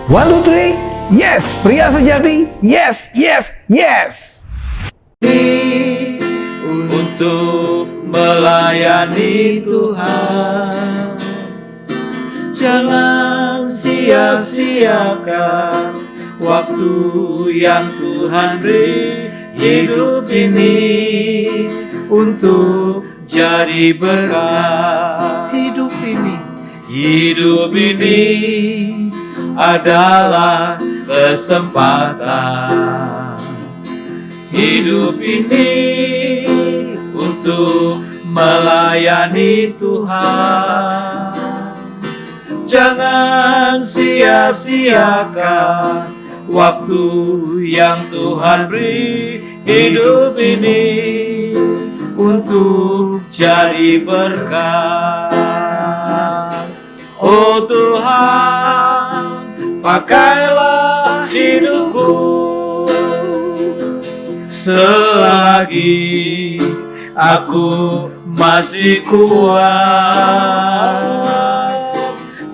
One, two, three. Yes, pria sejati. Yes, yes, yes. Untuk melayani Tuhan, jangan sia-siakan waktu yang Tuhan beri. Hidup ini untuk jadi berkat. Hidup ini adalah kesempatan. Hidup ini untuk melayani Tuhan. Jangan sia-siakan waktu yang Tuhan beri. Hidup ini untuk jadi berkat. Oh Tuhan, pakailah hidupku selagi aku masih kuat.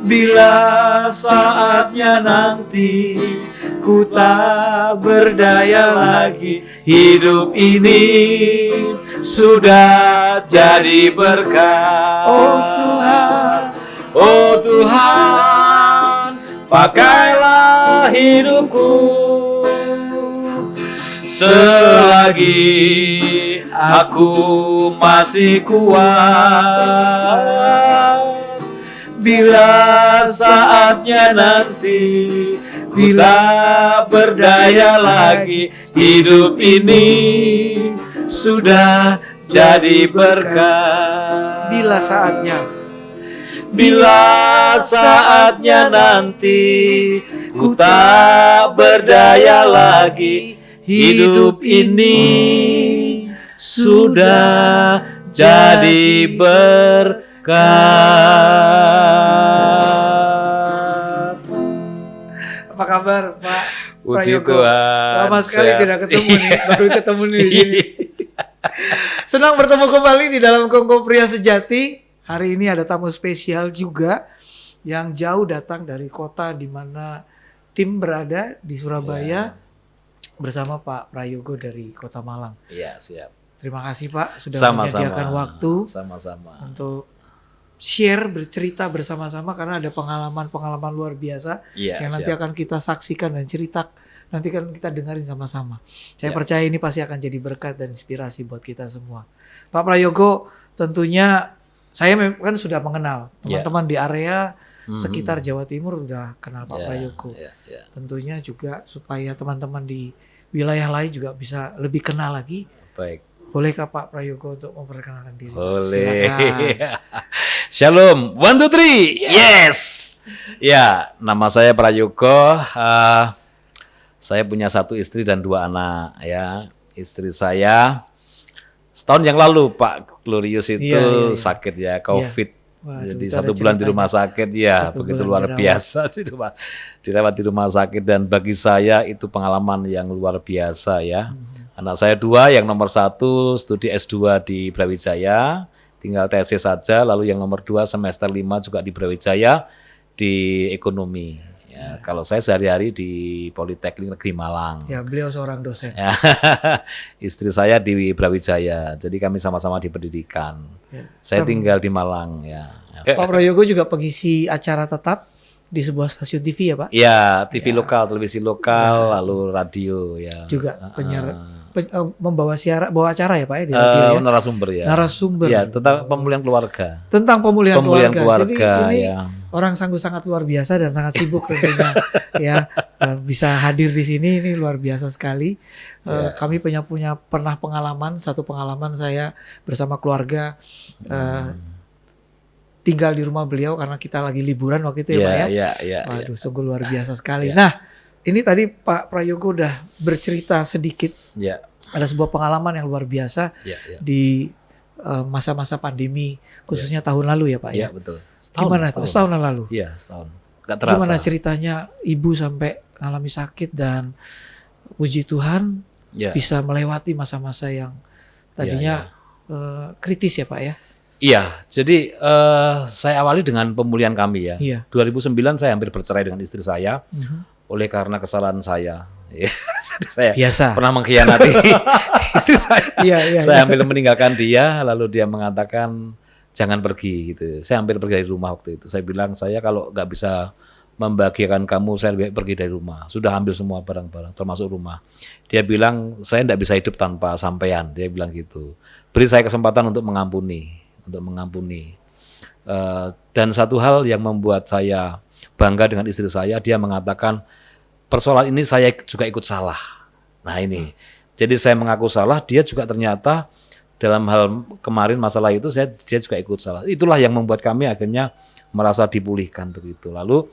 Bila saatnya nanti ku tak berdaya lagi, hidup ini sudah jadi berkat. Oh Tuhan, pakailah hidupku selagi aku masih kuat. Bila saatnya nanti bila berdaya lagi, hidup ini sudah jadi berkat. Bila saatnya nanti ku tak berdaya lagi, hidup ini sudah jadi berkat. Apa kabar Pak Puji Prayogo? Tuhan. Lama sekali Sehat. tidak ketemu nih, baru ketemu nih di sini. Senang bertemu kembali di dalam Kongko Pria Sejati. Hari ini ada tamu spesial juga yang jauh datang dari kota di mana tim berada di Surabaya bersama Pak Prayogo dari Kota Malang. Iya, siap. Terima kasih Pak sudah Sama-sama. menyediakan waktu Sama-sama. untuk share, bercerita bersama-sama karena ada pengalaman-pengalaman luar biasa Iya, yang nanti siap. akan kita saksikan dan cerita, nanti kan kita dengerin sama-sama. Saya Ya. percaya ini pasti akan jadi berkat dan inspirasi buat kita semua. Pak Prayogo, tentunya saya kan sudah mengenal teman-teman di area sekitar Jawa Timur udah kenal Pak Prayogo. Ya. Tentunya juga supaya teman-teman di wilayah lain juga bisa lebih kenal lagi. Baik. Bolehkah Pak Prayogo untuk memperkenalkan diri? Boleh. Silakan. Shalom. 1, 2, 3. Yes. Ya, nama saya Prayogo. Saya punya 1 istri dan 2 anak. Ya, istri saya setahun yang lalu Pak Glorius itu Iya. sakit ya, COVID. Waduh, Jadi itu 1 ada bulan di ceritanya. rumah sakit ya, 1 begitu bulan luar dirawat. biasa sih dirawat di rumah sakit, dan bagi saya itu pengalaman yang luar biasa ya. Anak saya 2, yang nomor 1 studi S2 di Brawijaya, tinggal tesis saja, lalu yang nomor 2 semester 5 juga di Brawijaya di ekonomi. Ya, kalau saya sehari-hari di Politeknik Negeri Malang. Ya, beliau seorang dosen. Ya, istri saya di Brawijaya, jadi kami sama-sama di pendidikan. Ya. Saya tinggal di Malang ya. Pak Prayogo juga pengisi acara tetap di sebuah stasiun TV ya Pak? Ya, TV lokal, televisi lokal, lalu radio ya. Juga membawa bawa acara ya Pak ya di radio ya? Narasumber ya. Narasumber. Ya, tentang pemulihan keluarga. Tentang pemulihan keluarga. Jadi ini ya. orang sanggup sangat luar biasa dan sangat sibuk tentunya ya. Bisa hadir di sini ini luar biasa sekali. Kami punya pernah satu pengalaman saya bersama keluarga tinggal di rumah beliau karena kita lagi liburan waktu itu ya Pak ya. Waduh, sungguh luar biasa sekali. Nah, ini tadi Pak Prayogo udah bercerita sedikit. Ya. Ada sebuah pengalaman yang luar biasa di masa-masa pandemi, khususnya tahun lalu ya Pak ya. Iya, betul. Gimana tuh? Setahun yang lalu? Iya, setahun. Gak terasa. Gimana ceritanya ibu sampai mengalami sakit dan puji Tuhan bisa melewati masa-masa yang tadinya kritis ya Pak ya? Iya, jadi saya awali dengan pemulihan kami ya. Iya. 2009 saya hampir bercerai dengan istri saya oleh karena kesalahan saya. Ya, jadi saya Biasa. pernah mengkhianati istri saya. Iya. Saya hampir meninggalkan dia, lalu dia mengatakan jangan pergi gitu. Saya hampir pergi dari rumah waktu itu. Saya bilang saya kalau nggak bisa membahagiakan kamu, saya lebih baik pergi dari rumah. Sudah ambil semua barang-barang, termasuk rumah. Dia bilang saya nggak bisa hidup tanpa sampean. Dia bilang gitu. Beri saya kesempatan untuk mengampuni. Dan satu hal yang membuat saya bangga dengan istri saya, dia mengatakan persoalan ini saya juga ikut salah. Nah ini, jadi saya mengaku salah, dia juga ternyata dalam hal kemarin masalah itu dia juga ikut salah. Itulah yang membuat kami akhirnya merasa dipulihkan begitu. Lalu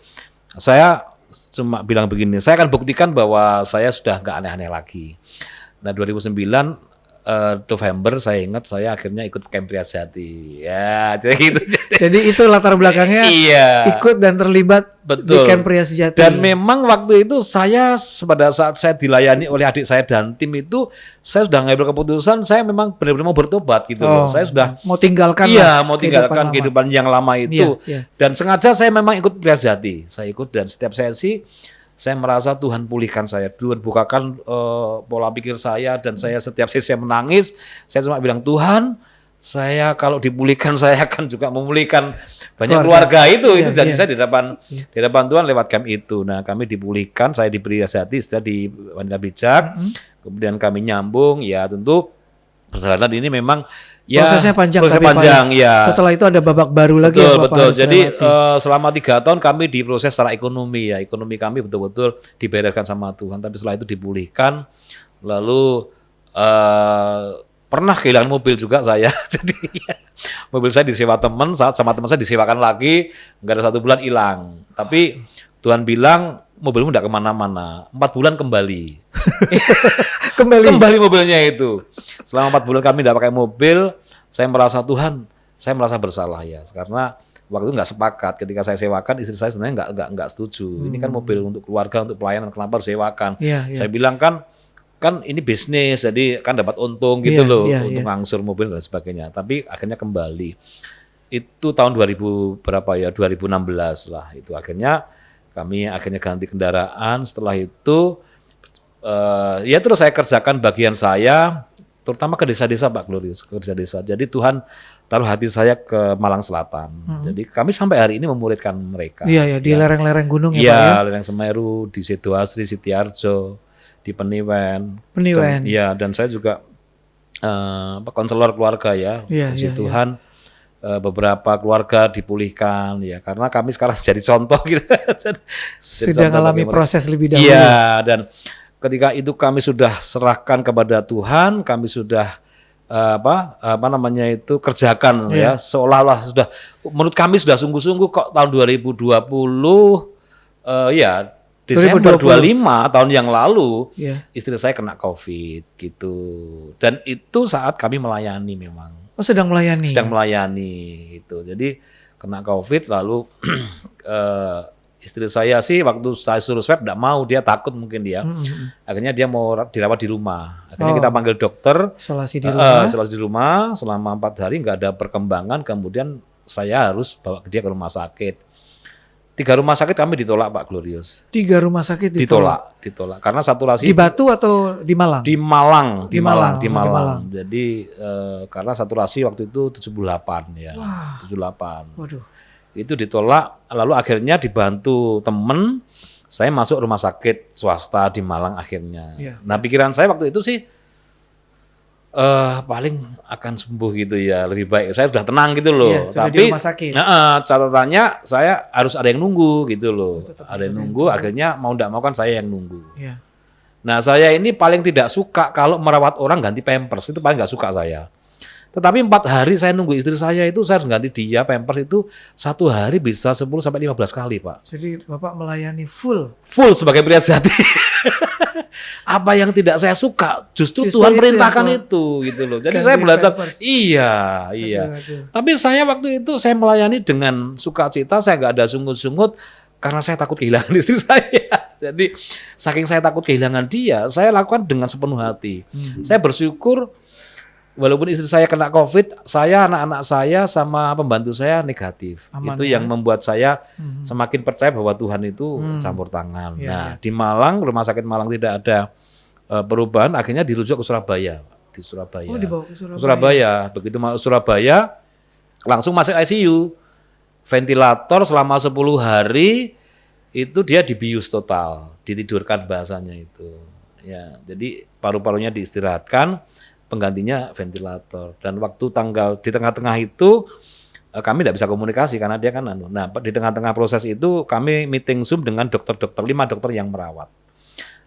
saya cuma bilang begini, saya akan buktikan bahwa saya sudah nggak aneh-aneh lagi. Nah 2009 November saya ingat saya akhirnya ikut camp Priyasjati. Ya, jadi gitu. Jadi itu latar belakangnya ikut dan terlibat di camp Priyasjati. Dan memang waktu itu saya pada saat saya dilayani oleh adik saya dan tim itu saya sudah ngambil keputusan saya memang benar-benar mau bertobat gitu loh. Saya sudah mau tinggalkan kehidupan yang lama itu. Dan sengaja saya memang ikut Priyasjati. Saya ikut dan setiap sesi saya merasa Tuhan pulihkan saya, Tuhan bukakan pola pikir saya dan saya setiap sesi saya menangis, saya cuma bilang Tuhan, saya kalau dipulihkan saya akan juga memulihkan banyak keluarga itu janji saya di depan Tuhan lewat camp itu. Nah kami dipulihkan, saya diberi Priyasjati, setelah di Wanita Bijak, kemudian kami nyambung, ya tentu perjalanan ini memang prosesnya panjang, ya. Setelah itu ada babak baru lagi. Betul. Jadi selama 3 tahun kami diproses secara ekonomi ya. Ekonomi kami betul-betul dibereskan sama Tuhan. Tapi setelah itu dipulihkan. Lalu pernah kehilangan mobil juga saya. Jadi mobil saya disewa teman, sama teman saya disewakan lagi. Nggak ada 1 bulan hilang. Tapi Tuhan bilang mobilmu nggak kemana-mana. 4 bulan kembali. Kembali mobilnya itu. Selama 4 bulan kami tidak pakai mobil, saya merasa Tuhan, saya merasa bersalah ya, karena waktu itu nggak sepakat. Ketika saya sewakan, istri saya sebenarnya nggak setuju. Ini kan mobil untuk keluarga, untuk pelayanan, kenapa harus sewakan? Saya bilang kan ini bisnis, jadi kan dapat untung gitu untuk ngangsur mobil dan sebagainya. Tapi akhirnya kembali. Itu tahun 2000 berapa ya? 2016 lah itu. Akhirnya kami ganti kendaraan. Setelah itu ya terus saya kerjakan bagian saya, terutama ke desa-desa Pak Glorius, ke desa-desa. Jadi Tuhan taruh hati saya ke Malang Selatan. Jadi kami sampai hari ini memuridkan mereka. Iya, di lereng-lereng gunung ya Pak ya. ya. Lereng Semeru, di Sidoasri, Sitiarjo, di Peniwen. Iya, dan saya juga konselor keluarga ya. Puji Tuhan. Beberapa keluarga dipulihkan ya, karena kami sekarang jadi contoh gitu. Sudah mengalami proses lebih dahulu. Iya, dan ketika itu kami sudah serahkan kepada Tuhan, kami sudah kerjakan ya, seolah-olah sudah, menurut kami sudah sungguh-sungguh kok. Tahun 2020 Desember 2025 tahun yang lalu istri saya kena COVID gitu, dan itu saat kami melayani memang. Sedang melayani gitu. Jadi kena COVID, lalu istri saya sih waktu saya suruh swab enggak mau, dia takut mungkin dia. Akhirnya dia mau dirawat di rumah. Akhirnya kita panggil dokter. Isolasi di rumah selama 4 hari, nggak ada perkembangan. Kemudian saya harus bawa dia ke rumah sakit. 3 rumah sakit kami ditolak Pak Glorius. 3 rumah sakit ditolak karena saturasi di Batu atau di Malang? Di Malang. Jadi karena saturasi waktu itu 78 ya. Wah. 78. Waduh. Itu ditolak, lalu akhirnya dibantu temen saya masuk rumah sakit swasta di Malang akhirnya. Nah, pikiran saya waktu itu sih paling akan sembuh gitu ya, lebih baik. Saya sudah tenang gitu loh. Tapi di rumah sakit. Catatannya saya harus ada yang nunggu gitu loh. Ada yang nunggu, akhirnya mau enggak mau kan saya yang nunggu. Nah, saya ini paling tidak suka kalau merawat orang ganti pampers, itu paling nggak suka saya. Tetapi 4 hari saya nunggu istri saya itu, saya harus ganti dia pampers itu 1 hari bisa 10-15 kali Pak. Jadi Bapak melayani full sebagai Priyasjati. Apa yang tidak saya suka justru Tuhan perintahkan itu gitu loh. Jadi saya belajar iya. Tapi saya waktu itu saya melayani dengan sukacita, saya nggak ada sungut-sungut karena saya takut kehilangan istri saya. Jadi saking saya takut kehilangan dia, saya lakukan dengan sepenuh hati. Saya bersyukur walaupun istri saya kena COVID, saya, anak-anak saya, sama pembantu saya negatif. Aman, itu ya? yang membuat saya semakin percaya bahwa Tuhan itu campur tangan. Iya, Nah, iya. di Malang, Rumah Sakit Malang tidak ada perubahan, akhirnya dirujuk ke Surabaya. Di Surabaya. Oh, dibawa ke Surabaya. Surabaya. Begitu masuk Surabaya, langsung masuk ICU. Ventilator selama 10 hari, itu dia dibius total, ditidurkan bahasanya itu. Ya, jadi paru-parunya diistirahatkan, penggantinya ventilator. Dan waktu di tengah-tengah itu kami tidak bisa komunikasi karena dia kan Nah, di tengah-tengah proses itu kami meeting Zoom dengan dokter-dokter, 5 dokter yang merawat.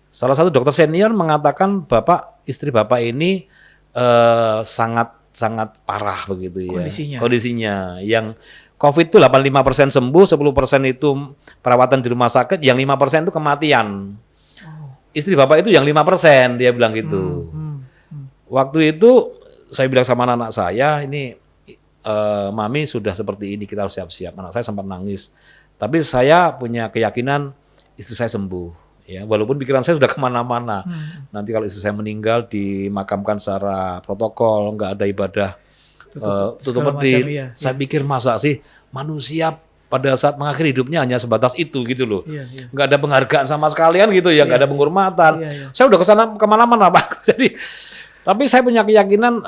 Salah satu dokter senior mengatakan istri Bapak ini sangat parah begitu ya. Kondisinya yang COVID itu 85% sembuh, 10% itu perawatan di rumah sakit, yang 5% itu kematian. Istri Bapak itu yang 5%, dia bilang gitu. Waktu itu saya bilang sama anak saya, ini Mami sudah seperti ini, kita harus siap-siap. Anak saya sempat nangis. Tapi saya punya keyakinan istri saya sembuh. Ya, walaupun pikiran saya sudah kemana-mana. Nanti kalau istri saya meninggal dimakamkan secara protokol, nggak ada ibadah tutup pedih. Iya, saya pikir masa sih manusia pada saat mengakhiri hidupnya hanya sebatas itu gitu loh. Iya. Nggak ada penghargaan sama sekalian gitu ya, nggak ada penghormatan. Iya. Saya udah kesana kemana-mana Pak. Jadi tapi saya punya keyakinan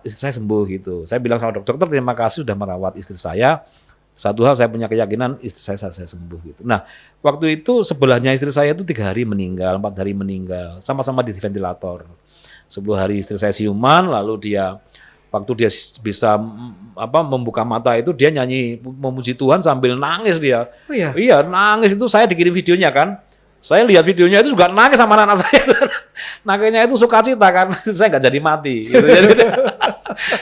istri saya sembuh gitu. Saya bilang sama dokter, terima kasih sudah merawat istri saya. Satu hal saya punya keyakinan istri saya sembuh gitu. Nah, waktu itu sebelahnya istri saya itu 3 hari meninggal, 4 hari meninggal, sama-sama di ventilator. 10 hari istri saya siuman, lalu waktu dia bisa membuka mata itu dia nyanyi memuji Tuhan sambil nangis dia. Oh iya? Iya, nangis itu saya dikirim videonya kan. Saya lihat videonya itu juga nangis sama anak saya. Nangisnya itu sukacita karena saya nggak jadi mati. Gitu.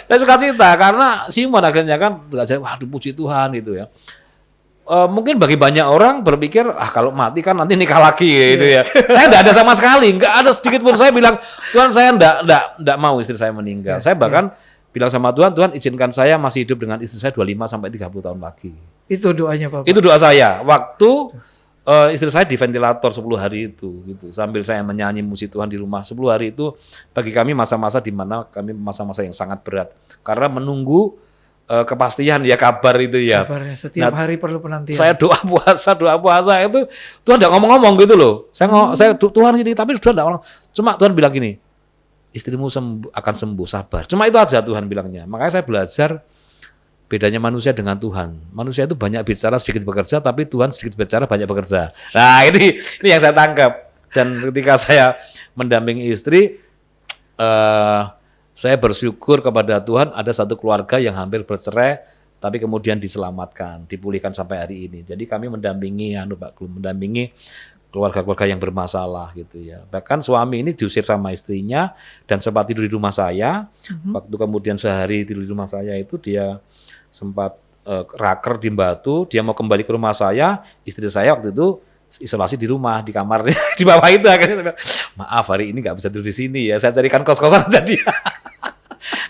Saya sukacita karena siuman akhirnya kan, waduh puji Tuhan gitu ya. Mungkin bagi banyak orang berpikir, kalau mati kan nanti nikah lagi gitu ya. Saya nggak ada sama sekali, nggak ada sedikit pun saya bilang, Tuhan saya nggak mau istri saya meninggal. Saya bahkan bilang sama Tuhan, Tuhan izinkan saya masih hidup dengan istri saya 25 sampai 30 tahun lagi. Itu doanya Bapak? Itu doa saya. Waktu istri saya di ventilator 10 hari itu gitu. Sambil saya menyanyi muji Tuhan di rumah 10 hari itu bagi kami masa-masa di mana kami masa-masa yang sangat berat karena menunggu kepastian ya kabar itu ya. Kabarnya setiap hari perlu penantian. Saya doa puasa itu Tuhan enggak ngomong-ngomong gitu loh. Saya Tuhan ini tapi sudah enggak ngomong. Cuma Tuhan bilang gini, istrimu akan sembuh, sabar. Cuma itu aja Tuhan bilangnya. Makanya saya belajar bedanya manusia dengan Tuhan. Manusia itu banyak bicara, sedikit bekerja, tapi Tuhan sedikit bicara, banyak bekerja. Nah, ini yang saya tangkap. Dan ketika saya mendampingi istri, saya bersyukur kepada Tuhan ada satu keluarga yang hampir bercerai, tapi kemudian diselamatkan, dipulihkan sampai hari ini. Jadi kami mendampingi keluarga-keluarga yang bermasalah gitu ya. Bahkan suami ini diusir sama istrinya dan sempat tidur di rumah saya. Waktu kemudian sehari tidur di rumah saya itu dia sempat raker di Batu, dia mau kembali ke rumah saya, istri saya waktu itu isolasi di rumah, di kamar di bawah itu akhirnya saya bilang, maaf hari ini nggak bisa tidur di sini ya, saya carikan kos-kosan aja dia.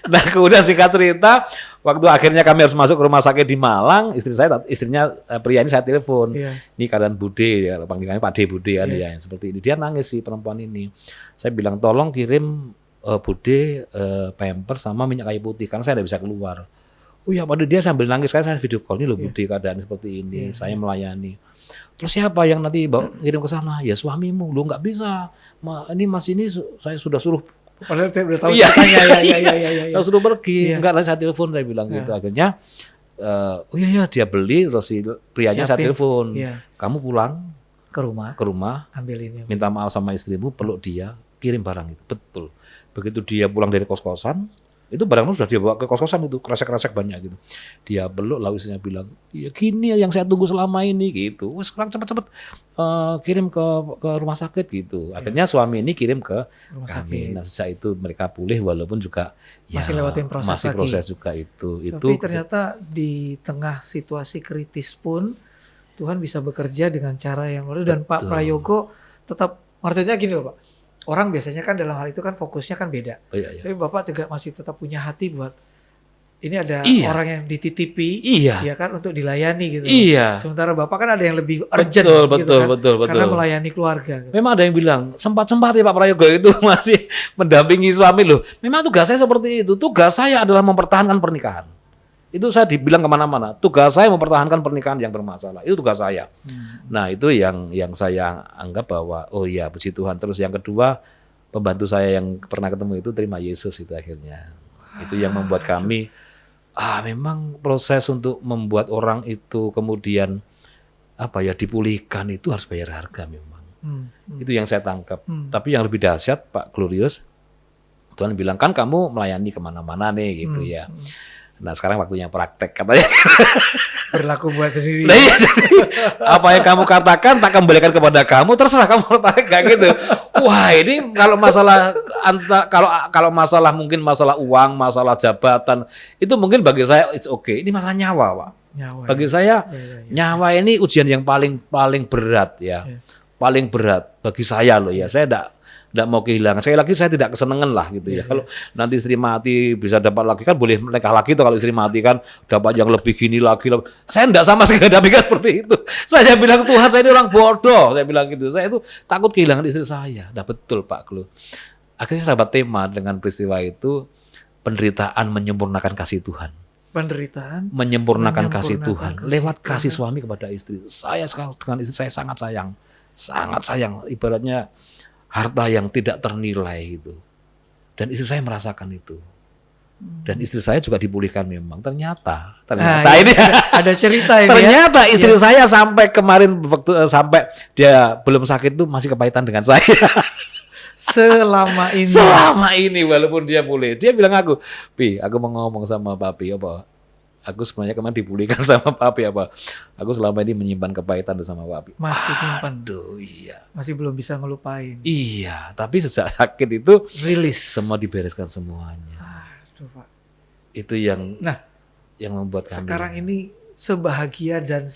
Nah kemudian singkat cerita, waktu akhirnya kami harus masuk ke rumah sakit di Malang, istrinya pria ini saya telepon, ini keadaan Bude ya, panggilannya Pak D Bude kan ya, seperti ini, dia nangis sih perempuan ini. Saya bilang tolong kirim Bude pampers sama minyak kayu putih karena saya tidak bisa keluar. Oh ya, pada dia sambil nangis, saya video call, ini loh Budi keadaan seperti ini, saya melayani. Terus siapa yang nanti ngirim ke sana? Ya suamimu, lo nggak bisa. Ini mas ini saya sudah suruh. Padahal saya udah tahu ceritanya, ya. Saya suruh pergi, enggak lah saya telepon, saya bilang gitu. Akhirnya, oh iya dia beli, terus si prianya saya telepon. Kamu pulang ke rumah, ambil ini. Minta maaf sama istrimu, peluk dia, kirim barang itu. Betul. Begitu dia pulang dari kos-kosan, itu barangnya sudah dia bawa ke kos-kosan itu, kresek-kresek banyak gitu. Dia peluk, lalu istrinya bilang, ya gini yang saya tunggu selama ini gitu. Wes sekarang cepet-cepet kirim ke rumah sakit gitu. Akhirnya suami ini kirim ke rumah kami. Sakit. Nah sejak itu mereka pulih walaupun juga masih lewatin proses masih proses juga itu. Tapi ternyata di tengah situasi kritis pun Tuhan bisa bekerja dengan cara yang luar dan Pak Prayogo tetap, maksudnya gini loh Pak. Orang biasanya kan dalam hal itu kan fokusnya kan beda. Iya. Tapi Bapak juga masih tetap punya hati buat ini ada Iya. orang yang dititipi, Iya. ya kan, untuk dilayani gitu. Iya. Sementara Bapak kan ada yang lebih urgent Betul, gitu betul, kan, betul, betul. karena melayani keluarga. Gitu. Memang ada yang bilang, sempat-sempat ya Pak Prayogo itu masih mendampingi suami loh. Memang tugas saya seperti itu. Tugas saya adalah mempertahankan pernikahan. Itu saya dibilang kemana-mana. Tugas saya mempertahankan pernikahan yang bermasalah. Itu tugas saya. Nah itu yang saya anggap bahwa, oh iya puji Tuhan. Terus yang kedua, pembantu saya yang pernah ketemu itu terima Yesus itu akhirnya. Itu yang membuat kami, memang proses untuk membuat orang itu kemudian dipulihkan itu harus bayar harga memang. Itu yang saya tangkap. Tapi yang lebih dahsyat Pak Glorious, Tuhan bilang kan kamu melayani kemana-mana nih gitu ya. Nah sekarang waktunya praktek katanya. Berlaku buat sendiri. Nah, iya, jadi, apa yang kamu katakan tak kembalikan kepada kamu, terserah kamu pakai kayak gitu. Wah ini kalau masalah kalau masalah mungkin masalah uang, masalah jabatan itu mungkin bagi saya it's okay. Ini masalah nyawa Pak. Nyawa, Bagi ya. saya Ya. nyawa ini ujian yang paling berat ya. Ya. Paling berat bagi saya loh ya. Saya enggak mau kehilangan. Sekali lagi saya tidak kesenangan lah gitu ya. Kalau nanti istri mati bisa dapat lagi kan boleh menikah lagi tuh kalau istri mati kan dapat yang lebih gini lagi. Saya enggak sama sekali enggak pikir seperti itu. Saya bilang Tuhan saya ini orang bodoh. Saya bilang gitu. Saya itu takut kehilangan istri saya. Nah betul Pak Glo. Akhirnya saya dapat tema dengan peristiwa itu penderitaan menyempurnakan kasih Tuhan. Penderitaan Menyempurnakan kasih Tuhan kasih lewat Tuhan. kasih suami kepada istri. Saya sekarang dengan istri saya sangat sayang. Ibaratnya harta yang tidak ternilai itu. Dan istri saya merasakan itu. Dan istri saya juga dipulihkan memang. Ternyata ini ada cerita ini. ternyata istri saya sampai kemarin waktu sampai dia belum sakit tuh masih kepahitan dengan saya. Selama ini. Selama ini walaupun dia pulih. Dia bilang aku mau ngomong sama papi apa? Aku sebenarnya kemarin dipulihkan sama papi apa? Aku selama ini menyimpan kepahitan sama papi. Masih simpan. Aduh, iya. Masih belum bisa ngelupain. Iya, tapi sejak sakit itu Rilis. semua dibereskan semuanya. Aduh, Pak. Itu yang Nah, yang membuat kami. sekarang ini sebahagia dan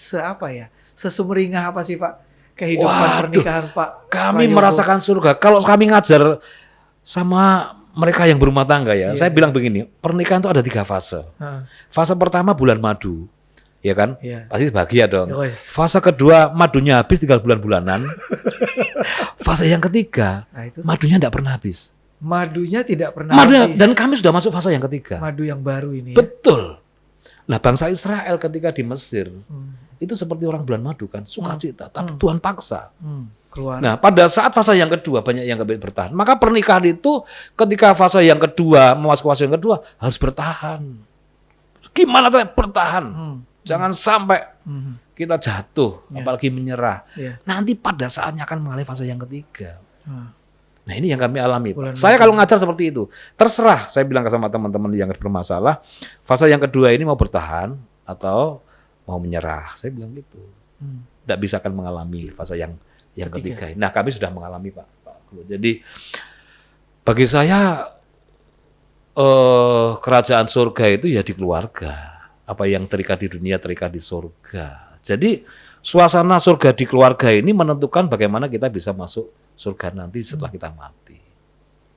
sesumringah apa sih Pak kehidupan Waduh, pernikahan Pak? Kami Prayogo? merasakan surga. Kalau kami ngajar sama mereka yang berumah tangga ya, saya bilang begini, pernikahan itu ada 3 fase. Heeh. Fase pertama bulan madu, ya kan? Iya. Pasti bahagia dong. Yes. Fase kedua madunya habis tinggal bulan-bulanan. Fase yang ketiga Nah, itu madunya tidak pernah habis. madunya tidak pernah Madunya, habis. dan kami sudah masuk fase yang ketiga. Madu yang baru ini. Ya? Betul. Nah bangsa Israel ketika di Mesir itu seperti orang bulan madu kan, sukacita. Tapi Tuhan paksa. Keluar. Nah, pada saat fase yang kedua banyak yang nggak bertahan. Maka pernikahan itu ketika fase yang kedua, memasuki fase yang kedua harus bertahan. Gimana caranya bertahan? Jangan sampai kita jatuh, apalagi menyerah. Ya. Nanti pada saatnya akan mengalami fase yang ketiga. Ah. Nah, ini yang kami alami, Pak. Bulan Saya kalau ngajar seperti itu, terserah. Saya bilang sama teman-teman yang bermasalah, fase yang kedua ini mau bertahan atau mau menyerah. Saya bilang gitu. Tidak bisa akan mengalami fase yang ketiga. Nah, kami sudah mengalami, Pak. Jadi bagi saya kerajaan surga itu ya di keluarga. Apa yang terikat di dunia terikat di surga. Jadi suasana surga di keluarga ini menentukan bagaimana kita bisa masuk surga nanti setelah kita mati.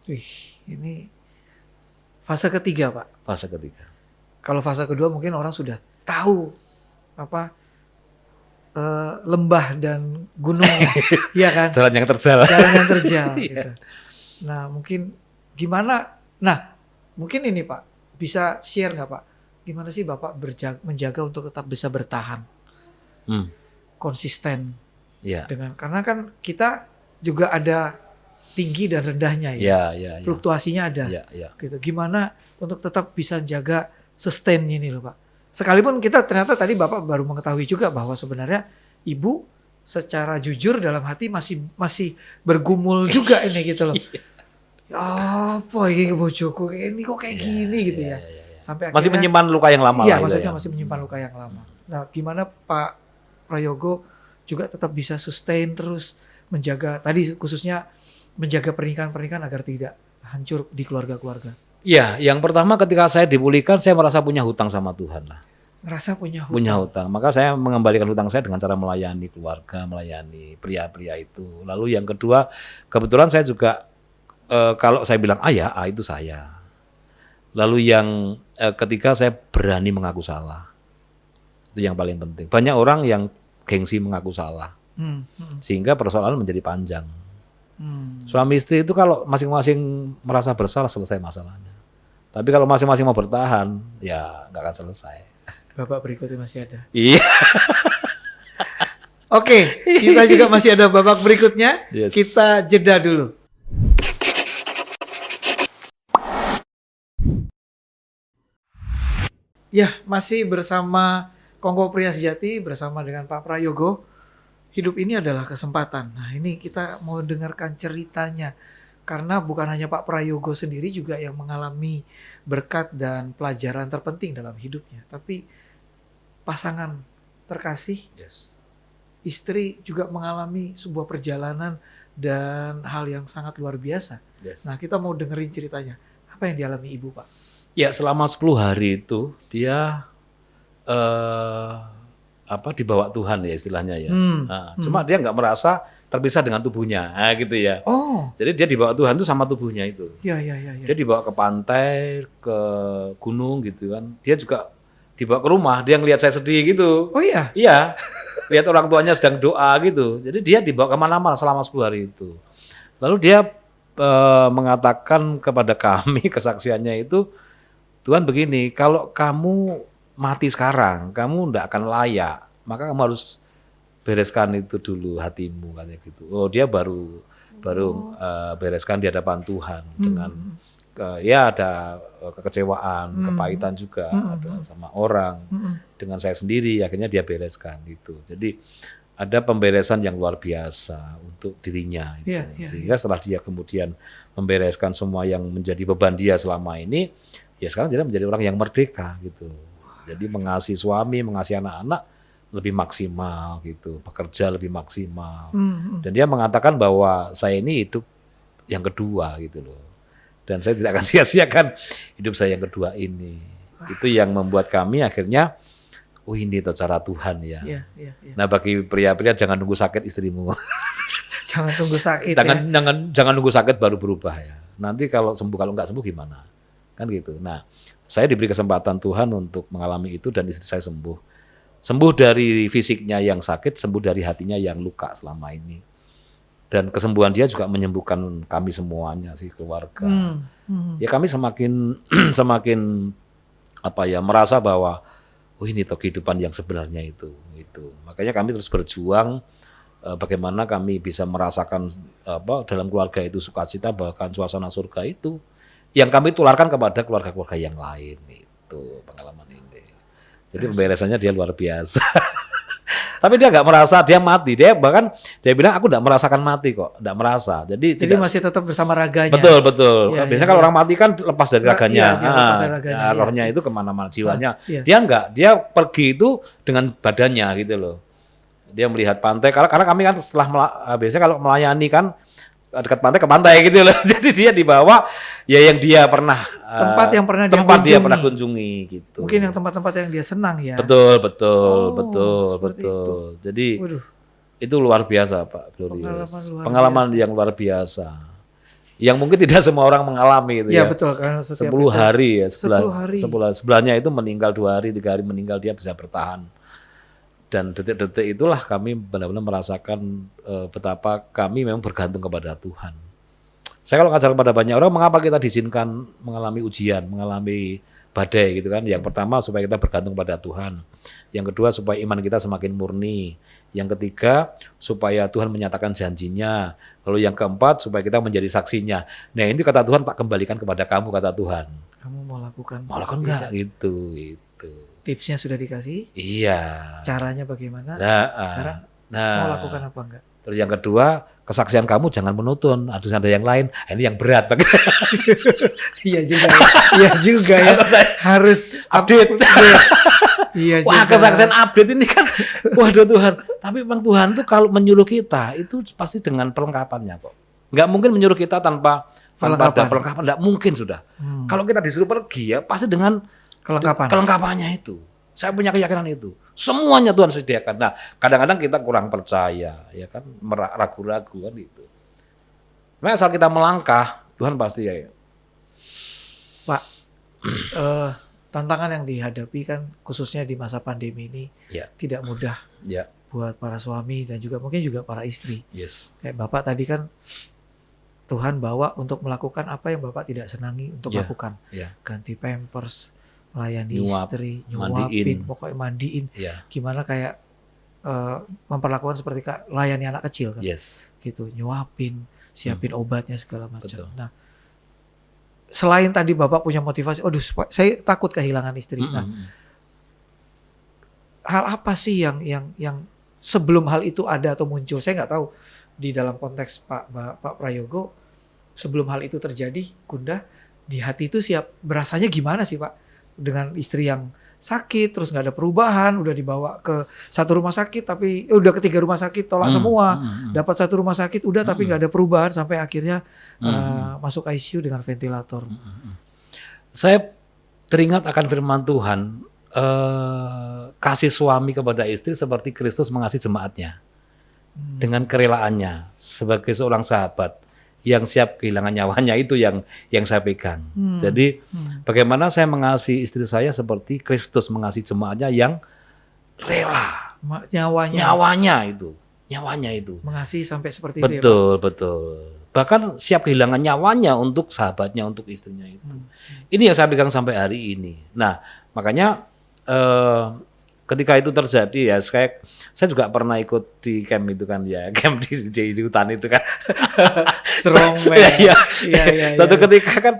Wih, ini fase ketiga, Pak. Fase ketiga. Kalau fase kedua mungkin orang sudah tahu apa lembah dan gunungnya, iya kan? Jalan yang terjal. Jalan yang terjal. Iya. Gitu. Nah, mungkin gimana? Nah, mungkin ini Pak bisa share nggak Pak? Gimana sih Bapak menjaga untuk tetap bisa bertahan, konsisten Iya. dengan karena kan kita juga ada tinggi dan rendahnya ya, Iya. fluktuasinya ada. Iya. Gitu. Gimana untuk tetap bisa jaga sustain ini loh Pak. Sekalipun kita ternyata tadi Bapak baru mengetahui juga bahwa sebenarnya Ibu secara jujur dalam hati masih bergumul juga ini gitu loh. Apa ini bojoku ini kok kayak gini gitu ya. Sampai Masih akhirnya menyimpan luka yang lama iya, lah. maksudnya masih menyimpan luka yang lama. Nah, gimana Pak Prayogo juga tetap bisa sustain terus menjaga tadi khususnya menjaga pernikahan-pernikahan agar tidak hancur di keluarga-keluarga. Iya, yang pertama ketika saya dipulihkan saya merasa punya hutang sama Tuhan lah. Ngerasa punya hutang. Punya hutang. Maka saya mengembalikan hutang saya dengan cara melayani keluarga, melayani pria-pria itu. Lalu yang kedua, kebetulan saya juga kalau saya bilang ayah, itu saya. Lalu yang ketiga, saya berani mengaku salah. Itu yang paling penting. Banyak orang yang gengsi mengaku salah. Sehingga persoalan menjadi panjang. Suami istri itu kalau masing-masing merasa bersalah, selesai masalahnya. Tapi kalau masing-masing mau bertahan, ya nggak akan selesai. Babak berikutnya masih ada. Iya. Oke, kita juga masih ada babak berikutnya. Yes. Kita jeda dulu. Ya, masih bersama Kongko Pria Sejati bersama dengan Pak Prayogo. Hidup ini adalah kesempatan. Nah, ini kita mau dengarkan ceritanya. Karena bukan hanya Pak Prayogo sendiri juga yang mengalami berkat dan pelajaran terpenting dalam hidupnya. Tapi pasangan terkasih, Yes. istri juga mengalami sebuah perjalanan dan hal yang sangat luar biasa. Yes. Nah, kita mau dengerin ceritanya. Apa yang dialami ibu, Pak? Ya, selama 10 hari itu dia dibawa Tuhan ya istilahnya ya. Nah, cuma dia nggak merasa terpisah dengan tubuhnya, gitu ya. Oh, Jadi dia dibawa Tuhan tuh sama tubuhnya itu. ya. Dia dibawa ke pantai, ke gunung gitu kan. Dia juga dibawa ke rumah, dia ngelihat saya sedih gitu. Oh iya. Iya, lihat orang tuanya sedang doa gitu. Jadi dia dibawa kemana-mana selama 10 hari itu. Lalu dia mengatakan kepada kami, kesaksiannya itu, Tuhan begini, kalau kamu mati sekarang, kamu tidak akan layak, maka kamu harus bereskan itu dulu hatimu, katanya gitu. Oh, dia baru bereskan di hadapan Tuhan dengan ya ada kekecewaan, kepahitan juga, ada sama orang, dengan saya sendiri, akhirnya dia bereskan gitu. Jadi ada pemberesan yang luar biasa untuk dirinya. Gitu. Iya, Sehingga setelah dia kemudian membereskan semua yang menjadi beban dia selama ini, ya sekarang dia menjadi orang yang merdeka gitu. Jadi mengasihi suami, mengasihi anak-anak lebih maksimal gitu, bekerja lebih maksimal. Dan dia mengatakan bahwa saya ini hidup yang kedua gitu loh. Dan saya tidak akan sia-siakan hidup saya yang kedua ini. Itu yang membuat kami akhirnya, oh ini tuh cara Tuhan ya. Iya. Nah bagi pria-pria jangan nunggu sakit istrimu. Jangan tunggu sakit Jangan nunggu sakit baru berubah ya. Nanti kalau nggak sembuh gimana? Kan gitu. Nah, saya diberi kesempatan Tuhan untuk mengalami itu dan istri saya sembuh. Sembuh dari fisiknya yang sakit, sembuh dari hatinya yang luka selama ini. Dan kesembuhan dia juga menyembuhkan kami semuanya sih, keluarga. Ya kami semakin merasa bahwa oh ini toh kehidupan yang sebenarnya itu. Makanya kami terus berjuang bagaimana kami bisa merasakan dalam keluarga itu sukacita, bahkan suasana surga itu yang kami tularkan kepada keluarga-keluarga yang lain. Itu pengalaman ini. Jadi pemberesannya dia luar biasa. Tapi dia nggak merasa dia mati. Dia bilang aku nggak merasakan mati kok, nggak merasa. Jadi masih tetap bersama raganya. Betul. Ya, biasanya kalau orang mati kan lepas dari raganya. Lepas dari raganya, rohnya itu kemana-mana, jiwanya. Iya. Dia nggak, dia pergi itu dengan badannya gitu loh. Dia melihat pantai. Karena kami kan biasanya kalau melayani kan dekat pantai ke pantai gitu loh. Jadi dia dibawa ya yang dia pernah tempat yang pernah dia pernah kunjungi gitu. Mungkin yang tempat-tempat yang dia senang ya. Betul. Itu. Jadi Waduh. itu luar biasa Pak Glorious. Pengalaman yang luar biasa. Yang mungkin tidak semua orang mengalami itu ya. Iya betul karena 10 hari ya, 10 hari. Sebelahnya itu meninggal 2 hari, 3 hari meninggal dia bisa bertahan. Dan detik-detik itulah kami benar-benar merasakan betapa kami memang bergantung kepada Tuhan. Saya kalau ngajar kepada banyak orang, mengapa kita diizinkan mengalami ujian, mengalami badai gitu kan. Yang pertama supaya kita bergantung pada Tuhan. Yang kedua supaya iman kita semakin murni. Yang ketiga supaya Tuhan menyatakan janjinya. Lalu yang keempat supaya kita menjadi saksinya. Nah ini kata Tuhan tak kembalikan kepada kamu, kata Tuhan. Kamu mau lakukan enggak gitu. Tipsnya sudah dikasih. Iya. Caranya bagaimana? Sekarang mau lakukan apa enggak? Terus yang kedua, kesaksian kamu jangan menonton, harus ada yang lain. Nah, ini yang berat bagi saya. Iya juga ya. Harus update. Iya Wah, juga. kesaksian update ini kan, waduh Tuhan. Tapi memang Tuhan tuh kalau menyuruh kita itu pasti dengan perlengkapannya kok. Nggak mungkin menyuruh kita tanpa ada perlengkapan. Nggak mungkin sudah. Kalau kita disuruh pergi ya pasti dengan kelengkapannya itu. Saya punya keyakinan itu. Semuanya Tuhan sediakan. Nah, kadang-kadang kita kurang percaya, ya kan, ragu-ragu kan itu. Nah, saat kita melangkah, Tuhan pasti ya. Pak, tantangan yang dihadapi kan khususnya di masa pandemi ini Ya. tidak mudah Ya. buat para suami dan juga mungkin juga para istri. Yes. Kayak Bapak tadi kan Tuhan bawa untuk melakukan apa yang Bapak tidak senangi untuk Ya. lakukan. Ya. Ganti pampers, melayani Nyuap, istri, mandiin. nyuapin, pokoknya mandiin. Ya. Gimana kayak memperlakukan seperti layani anak kecil kan. Yes. Gitu, nyuapin, siapin obatnya segala macam. Betul. Nah, selain tadi Bapak punya motivasi, aduh saya takut kehilangan istri. Nah, hal apa sih yang sebelum hal itu ada atau muncul? Saya nggak tahu di dalam konteks Pak Prayogo sebelum hal itu terjadi, Gunda di hati itu siap berasanya gimana sih Pak dengan istri yang sakit terus nggak ada perubahan, udah dibawa ke satu rumah sakit tapi udah ke 3 rumah sakit tolak semua, dapat 1 rumah sakit udah tapi nggak ada perubahan sampai akhirnya masuk ICU dengan ventilator. Saya teringat akan firman Tuhan, kasih suami kepada istri seperti Kristus mengasihi jemaatnya dengan kerelaannya sebagai seorang sahabat yang siap kehilangan nyawanya, itu yang saya pegang. Jadi bagaimana saya mengasihi istri saya seperti Kristus mengasihi jemaatnya yang rela nyawanya itu Mengasihi sampai seperti itu ya, Pak? betul. Bahkan siap kehilangan nyawanya untuk sahabatnya, untuk istrinya itu. Ini yang saya pegang sampai hari ini. Nah, makanya ketika itu terjadi ya, saya juga pernah ikut di camp itu kan ya, camp di hutan itu kan. Strong man. Iya. Suatu Iya. ketika kan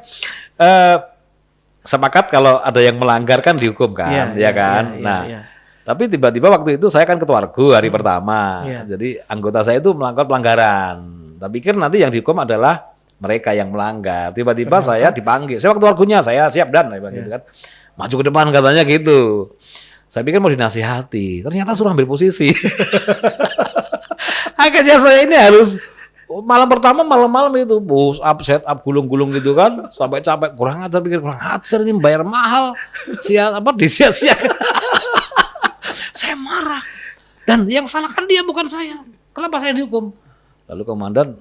sepakat kalau ada yang melanggar kan dihukum kan, ya kan. Nah, tapi tiba-tiba waktu itu saya kan ketua regu hari pertama. Iya. Jadi anggota saya itu melakukan pelanggaran. Tapi pikir nanti yang dihukum adalah mereka yang melanggar. Tiba-tiba saya dipanggil. Saya waktu argunya, saya siap dan gitu kan. Maju ke depan katanya gitu. Saya pikir mau dinasihati. Ternyata suruh ambil posisi. Akhirnya saya ini harus malam pertama malam itu push up, set up, gulung-gulung gitu kan. Sampai capek, kurang ajar, pikir kurang ajar ini bayar mahal. Disia-siakan. Saya marah. Dan yang salah kan dia bukan saya. Kenapa saya dihukum? Lalu komandan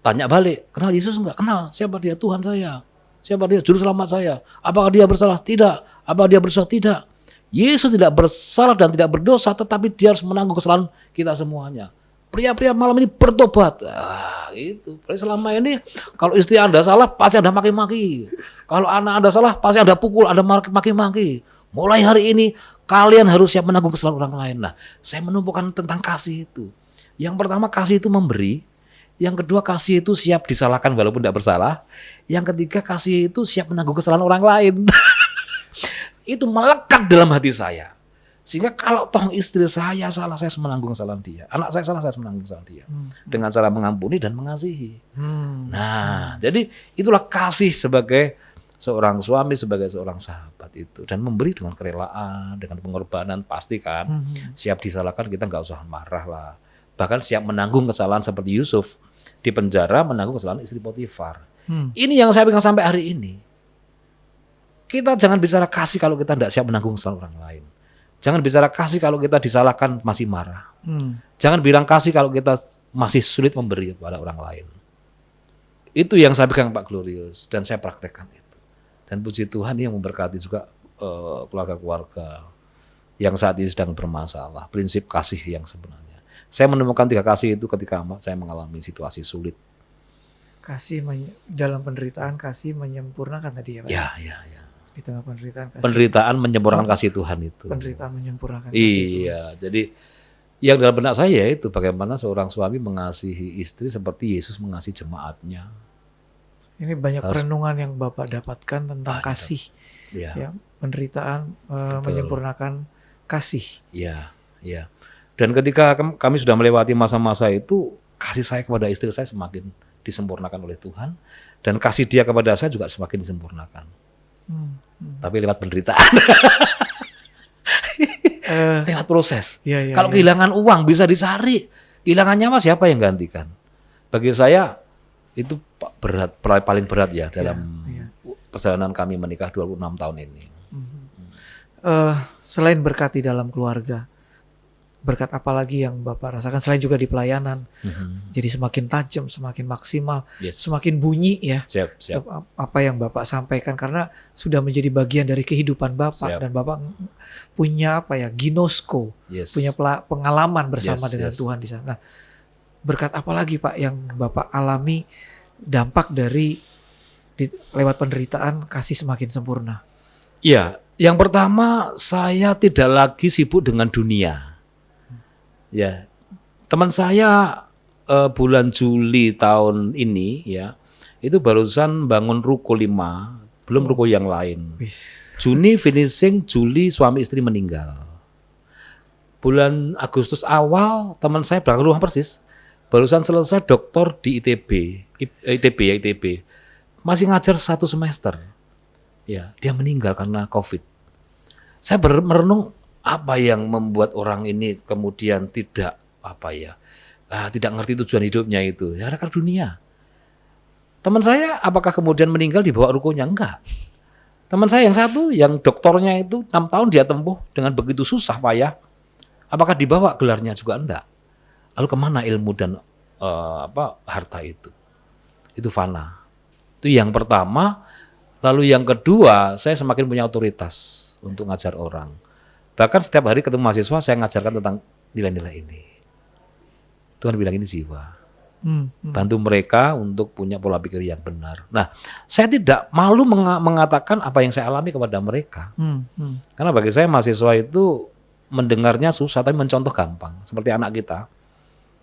tanya balik, kenal Yesus enggak? Kenal. Siapa dia? Tuhan saya. Siapa dia? Juru selamat saya. Apakah dia bersalah? Tidak. Apakah dia berdosa? Tidak. Yesus tidak bersalah dan tidak berdosa, tetapi dia harus menanggung kesalahan kita semuanya. Pria-pria malam ini bertobat. Itu. Selama ini kalau istri Anda salah pasti Anda maki-maki. Kalau anak Anda salah pasti Anda pukul, Anda maki-maki. Mulai hari ini kalian harus siap menanggung kesalahan orang lain. Nah, saya menumbuhkan tentang kasih itu. Yang pertama, kasih itu memberi. Yang kedua, kasih itu siap disalahkan walaupun tidak bersalah. Yang ketiga, kasih itu siap menanggung kesalahan orang lain. Itu melekat dalam hati saya. Sehingga kalau toh istri saya salah, saya menanggung kesalahan dia. Anak saya salah, saya menanggung kesalahan dia. Dengan cara mengampuni dan mengasihi. Nah, jadi itulah kasih sebagai seorang suami, sebagai seorang sahabat itu. Dan memberi dengan kerelaan, dengan pengorbanan, pasti kan. Siap disalahkan, kita nggak usah marah lah. Bahkan siap menanggung kesalahan seperti Yusuf. Di penjara menanggung kesalahan istri Potifar. Ini yang saya pegang sampai hari ini. Kita jangan bicara kasih kalau kita tidak siap menanggung kesalahan orang lain. Jangan bicara kasih kalau kita disalahkan masih marah. Jangan bilang kasih kalau kita masih sulit memberi kepada orang lain. Itu yang saya pegang Pak Glorious dan saya praktekkan itu. Dan puji Tuhan yang memberkati juga keluarga-keluarga yang saat ini sedang bermasalah. Prinsip kasih yang sebenarnya. Saya menemukan 3 kasih itu ketika saya mengalami situasi sulit. Kasih dalam penderitaan, kasih menyempurnakan tadi ya Pak? Ya. Di tengah penderitaan kasih. Penderitaan menyempurnakan kasih Tuhan itu. Penderitaan menyempurnakan kasih Tuhan. Iya, jadi yang dalam benak saya itu bagaimana seorang suami mengasihi istri seperti Yesus mengasihi jemaatnya. Ini banyak perenungan yang Bapak dapatkan tentang kasih. Iya. Ya, penderitaan menyempurnakan kasih. Iya. Dan ketika kami sudah melewati masa-masa itu, kasih saya kepada istri saya semakin disempurnakan oleh Tuhan dan kasih dia kepada saya juga semakin disempurnakan. Tapi lewat penderitaan. Lewat proses. Kalau kehilangan uang bisa dicari, kehilangan nyawa siapa yang gantikan? Bagi saya itu berat, paling berat ya dalam perjalanan kami menikah 26 tahun ini. Selain berkati dalam keluarga, berkat apa lagi yang Bapak rasakan selain juga di pelayanan? Jadi semakin tajam, semakin maksimal, Yes. semakin bunyi ya. Siap. Apa yang Bapak sampaikan karena sudah menjadi bagian dari kehidupan Bapak Siap. dan Bapak punya apa ya, ginosko, Yes. punya pengalaman bersama Yes, dengan yes. Tuhan di sana. Nah, berkat apa lagi Pak yang Bapak alami dampak dari lewat penderitaan kasih semakin sempurna? Iya, yang pertama saya tidak lagi sibuk dengan dunia. Ya, teman saya bulan Juli tahun ini ya, itu barusan bangun ruko 5, belum ruko yang lain. Wis. Juni finishing, Juli suami istri meninggal. Bulan Agustus awal teman saya belakang rumah persis, barusan selesai doktor di ITB. Masih ngajar 1 semester. Ya, dia meninggal karena COVID. Saya merenung apa yang membuat orang ini kemudian tidak tidak ngerti tujuan hidupnya itu. Ya, karena dunia. Teman saya apakah kemudian meninggal di bawah rukonya? Enggak. Teman saya yang satu, yang doktornya itu 6 tahun dia tempuh dengan begitu susah payah. Apakah dibawa gelarnya? Juga enggak. Lalu kemana ilmu dan harta itu? Itu fana. Itu yang pertama. Lalu yang kedua, saya semakin punya otoritas untuk ngajar orang. Bahkan setiap hari ketemu mahasiswa, saya ngajarkan tentang nilai-nilai ini. Tuhan bilang ini jiwa. Bantu mereka untuk punya pola pikir yang benar. Nah, saya tidak malu mengatakan apa yang saya alami kepada mereka. Karena bagi saya mahasiswa itu mendengarnya susah, tapi mencontoh gampang. Seperti anak kita.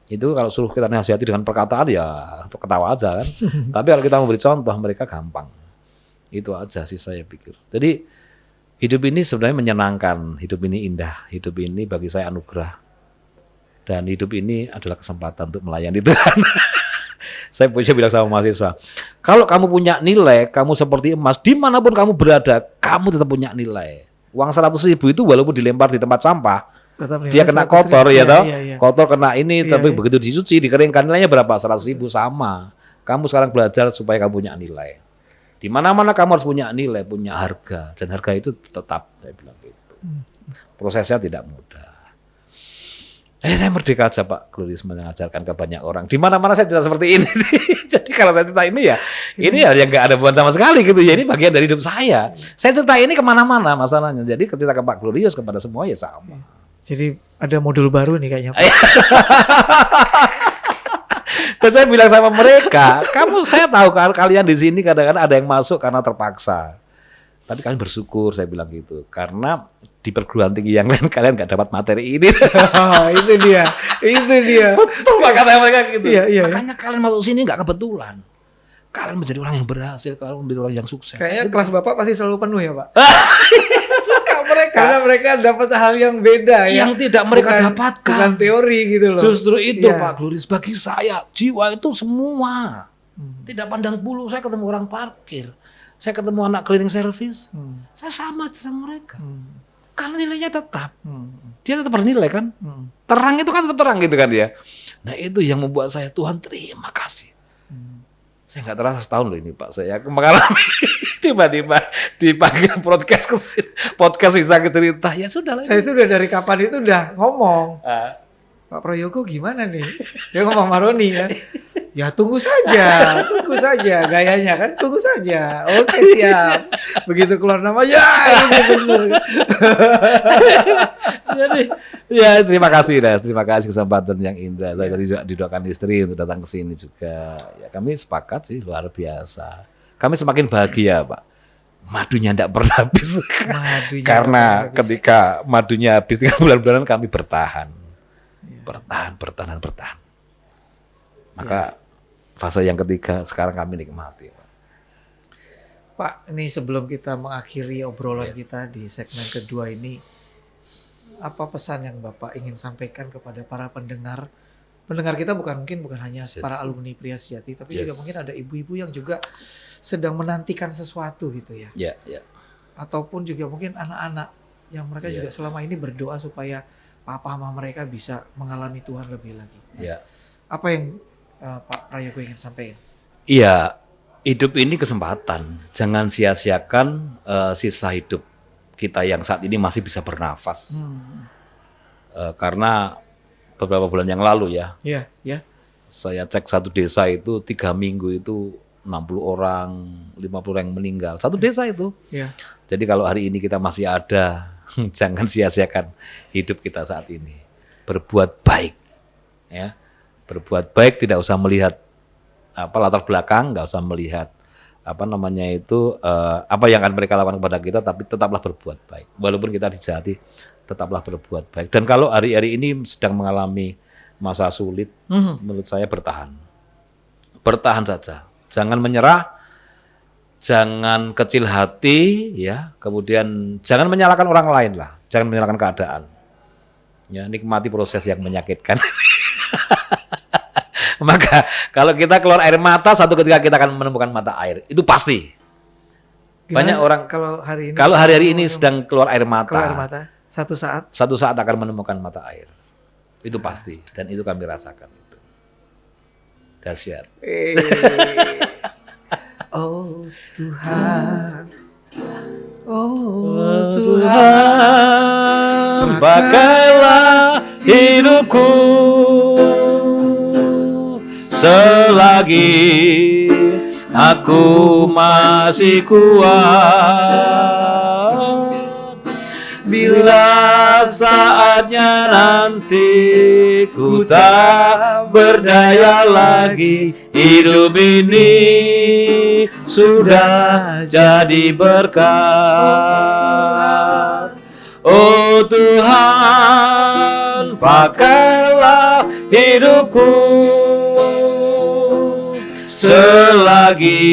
Itu kalau suruh kita nasihati dengan perkataan ya ketawa aja kan. Tapi kalau kita memberi contoh, mereka gampang. Itu aja sih saya pikir. Jadi hidup ini sebenarnya menyenangkan, hidup ini indah, hidup ini bagi saya anugerah. Dan hidup ini adalah kesempatan untuk melayani Tuhan. Saya bilang sama mahasiswa, kalau kamu punya nilai, kamu seperti emas, dimanapun kamu berada, kamu tetap punya nilai. Uang 100.000 itu walaupun dilempar di tempat sampah, dia kena kotor ya toh, kotor kena ini, tapi begitu dicuci, dikeringkan nilainya berapa? 100.000 sama. Kamu sekarang belajar supaya kamu punya nilai. Di mana-mana kamu harus punya nilai, punya harga, dan harga itu tetap, saya bilang gitu. Prosesnya tidak mudah. Saya merdeka aja Pak Gloris mengajarkan ke banyak orang. Di mana-mana saya tidak seperti ini sih. Jadi kalau saya cerita ini ya, ini yang nggak ada hubungan sama sekali gitu. Ya ini bagian dari hidup saya. Saya cerita ini kemana-mana masalahnya. Jadi ketika ke Pak Glorius kepada semua ya sama. Jadi ada modul baru nih kayaknya Pak. Dan saya bilang sama mereka, saya tahu kan kalian di sini kadang-kadang ada yang masuk karena terpaksa. Tapi kalian bersyukur, saya bilang gitu. Karena di perguruan tinggi yang lain kalian nggak dapat materi ini. Itu dia. Betul Pak kata mereka gitu. Iya. Makanya kalian masuk sini nggak kebetulan. Kalian menjadi orang yang berhasil, kalian menjadi orang yang sukses. Kayaknya kelas Bapak pasti selalu penuh ya Pak. Suka mereka. Karena mereka dapat hal yang beda ya. Yang tidak mereka dapatkan. Bukan teori gitu loh. Justru itu Iya. Pak Gloris, bagi saya jiwa itu semua. Tidak pandang bulu, saya ketemu orang parkir. Saya ketemu anak cleaning service. Saya sama mereka. Karena nilainya tetap. Dia tetap bernilai kan. Terang itu kan tetap terang gitu kan ya. Nah itu yang membuat saya, Tuhan terima kasih. Saya nggak terasa setahun loh ini Pak. Saya mengalami tiba-tiba dipanggil podcast bisa cerita. Ya sudah lah. Saya sudah dari kapan itu udah ngomong. Pak Prayogo gimana nih? Saya ngomong sama Roni ya. Ya tunggu saja gayanya kan, tunggu saja. Oke siap. Begitu keluar nama ya ini benar. Jadi ya terima kasih kesempatan yang indah. Saya tadi juga didoakan istri untuk datang ke sini juga. Ya kami sepakat sih luar biasa. Kami semakin bahagia Pak. Madunya tidak pernah habis. Karena ketika madunya habis 3 bulan-bulanan kami bertahan. Bertahan. Maka fase yang ketiga sekarang kami nikmati. Pak, ini sebelum kita mengakhiri obrolan kita di segmen kedua ini, apa pesan yang Bapak ingin sampaikan kepada para pendengar? Pendengar kita bukan hanya para alumni Pria Sejati, tapi juga mungkin ada ibu-ibu yang juga sedang menantikan sesuatu gitu ya. Ataupun juga mungkin anak-anak yang mereka juga selama ini berdoa supaya papa mama mereka bisa mengalami Tuhan lebih lagi. Apa yang Pak Prayogo ingin sampaikan? Iya, hidup ini kesempatan. Jangan sia-siakan sisa hidup kita yang saat ini masih bisa bernafas. Karena beberapa bulan yang lalu ya, Iya, ya. saya cek satu desa itu 3 minggu itu 60 orang, 50 orang yang meninggal. Satu desa itu. Iya. Jadi kalau hari ini kita masih ada, jangan sia-siakan hidup kita saat ini. Berbuat baik, ya. Berbuat baik, tidak usah melihat latar belakang, nggak usah melihat apa yang akan mereka lakukan kepada kita, tapi tetaplah berbuat baik. Walaupun kita dijahati, tetaplah berbuat baik. Dan kalau hari-hari ini sedang mengalami masa sulit, menurut saya bertahan. Bertahan saja. Jangan menyerah, jangan kecil hati, ya. Kemudian jangan menyalahkan orang lain lah, jangan menyalahkan keadaan. Ya, nikmati proses yang menyakitkan. Maka kalau kita keluar air mata, satu ketika kita akan menemukan mata air. Itu pasti. Banyak orang kalau hari ini sedang keluar air mata. Keluar air mata, satu saat akan menemukan mata air. Itu pasti, dan itu kami rasakan. Itu dahsyat. Oh Tuhan, oh Tuhan, pakailah hidupku selagi aku masih kuat. Bila saatnya nanti ku tak berdaya lagi, hidup ini sudah jadi berkat. Oh Tuhan, pakailah hidupku selagi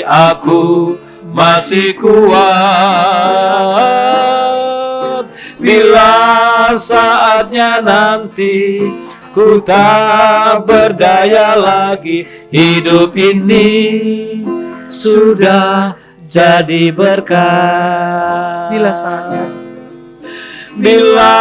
aku masih kuat. Bila saatnya nanti ku tak berdaya lagi, hidup ini sudah jadi berkat. Bila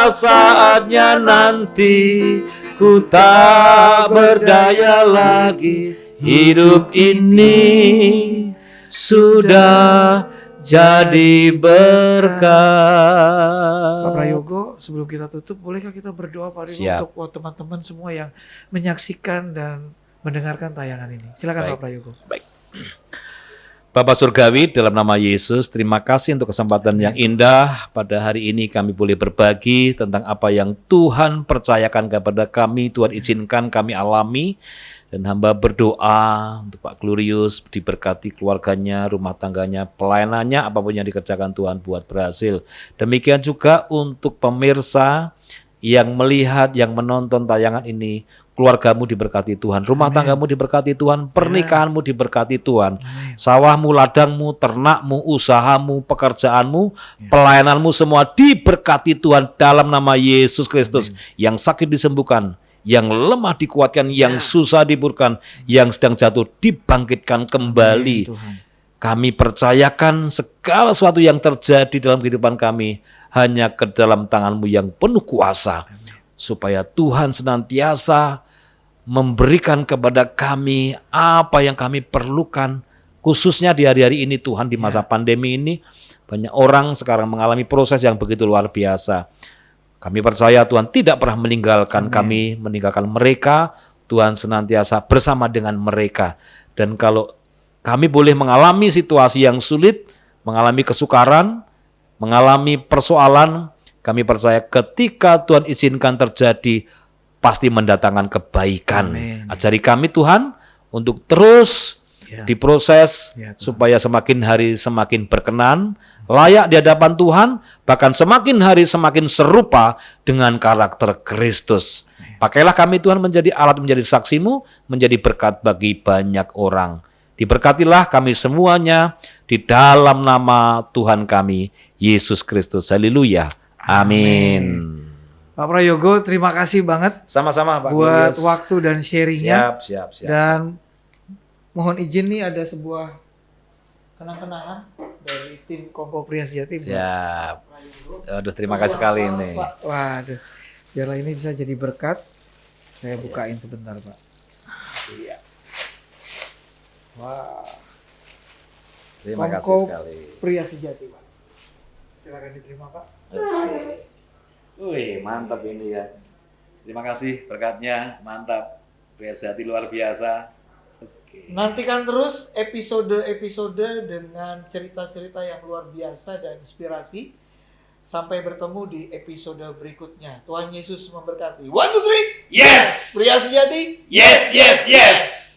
saatnya nanti ku tak berdaya lagi, hidup ini sudah jadi berkat. Pak Prayogo, sebelum kita tutup, bolehkah kita berdoa Pak Prayogo untuk teman-teman semua yang menyaksikan dan mendengarkan tayangan ini? Silakan Pak Prayogo. Baik. Bapak Surgawi, dalam nama Yesus, terima kasih untuk kesempatan yang indah. Pada hari ini kami boleh berbagi tentang apa yang Tuhan percayakan kepada kami, Tuhan izinkan kami alami. Dan hamba berdoa untuk Pak Glorius, diberkati keluarganya, rumah tangganya, pelayanannya, apapun yang dikerjakan Tuhan buat berhasil. Demikian juga untuk pemirsa yang melihat, yang menonton tayangan ini, keluargamu diberkati Tuhan, rumah tanggamu diberkati Tuhan, pernikahanmu diberkati Tuhan, sawahmu, ladangmu, ternakmu, usahamu, pekerjaanmu, pelayananmu semua diberkati Tuhan dalam nama Yesus Kristus. Yang sakit disembuhkan, yang lemah dikuatkan, yang susah diburkan, yang sedang jatuh dibangkitkan kembali. Kami percayakan segala sesuatu yang terjadi dalam kehidupan kami hanya ke dalam tangan-Mu yang penuh kuasa. Supaya Tuhan senantiasa memberikan kepada kami apa yang kami perlukan. Khususnya di hari-hari ini Tuhan, di masa pandemi ini, banyak orang sekarang mengalami proses yang begitu luar biasa. Kami percaya Tuhan tidak pernah meninggalkan kami, meninggalkan mereka. Tuhan senantiasa bersama dengan mereka. Dan kalau kami boleh mengalami situasi yang sulit, mengalami kesukaran, mengalami persoalan, kami percaya ketika Tuhan izinkan terjadi, pasti mendatangkan kebaikan. Ajari kami Tuhan untuk terus diproses supaya semakin hari semakin berkenan, layak di hadapan Tuhan, bahkan semakin hari semakin serupa dengan karakter Kristus. Pakailah kami Tuhan menjadi alat, menjadi saksi-Mu, menjadi berkat bagi banyak orang. Diberkatilah kami semuanya di dalam nama Tuhan kami, Yesus Kristus. Haleluya. Amin. Pak Prayogo, terima kasih banget. Sama-sama Pak buat Julius. Waktu dan sharingnya. Siap. Dan mohon izin nih ada sebuah kenang-kenangan dari tim Kongko Pria Sejati. Siap. Aduh, terima kasih sekali ini. Pak. Waduh, biarlah ini bisa jadi berkat. Saya bukain sebentar Pak. Iya. Wah. Terima kasih Kongko sekali. Pria Sejati Pak. Silakan diterima Pak. Wih, mantap ini ya. Terima kasih berkatnya, mantap. Pria Sejati luar biasa. Oke. Nantikan terus episode-episode dengan cerita-cerita yang luar biasa dan inspirasi. Sampai bertemu di episode berikutnya. Tuhan Yesus memberkati. 1, 2, 3. Yes! Pria Sejati. Yes, yes, yes!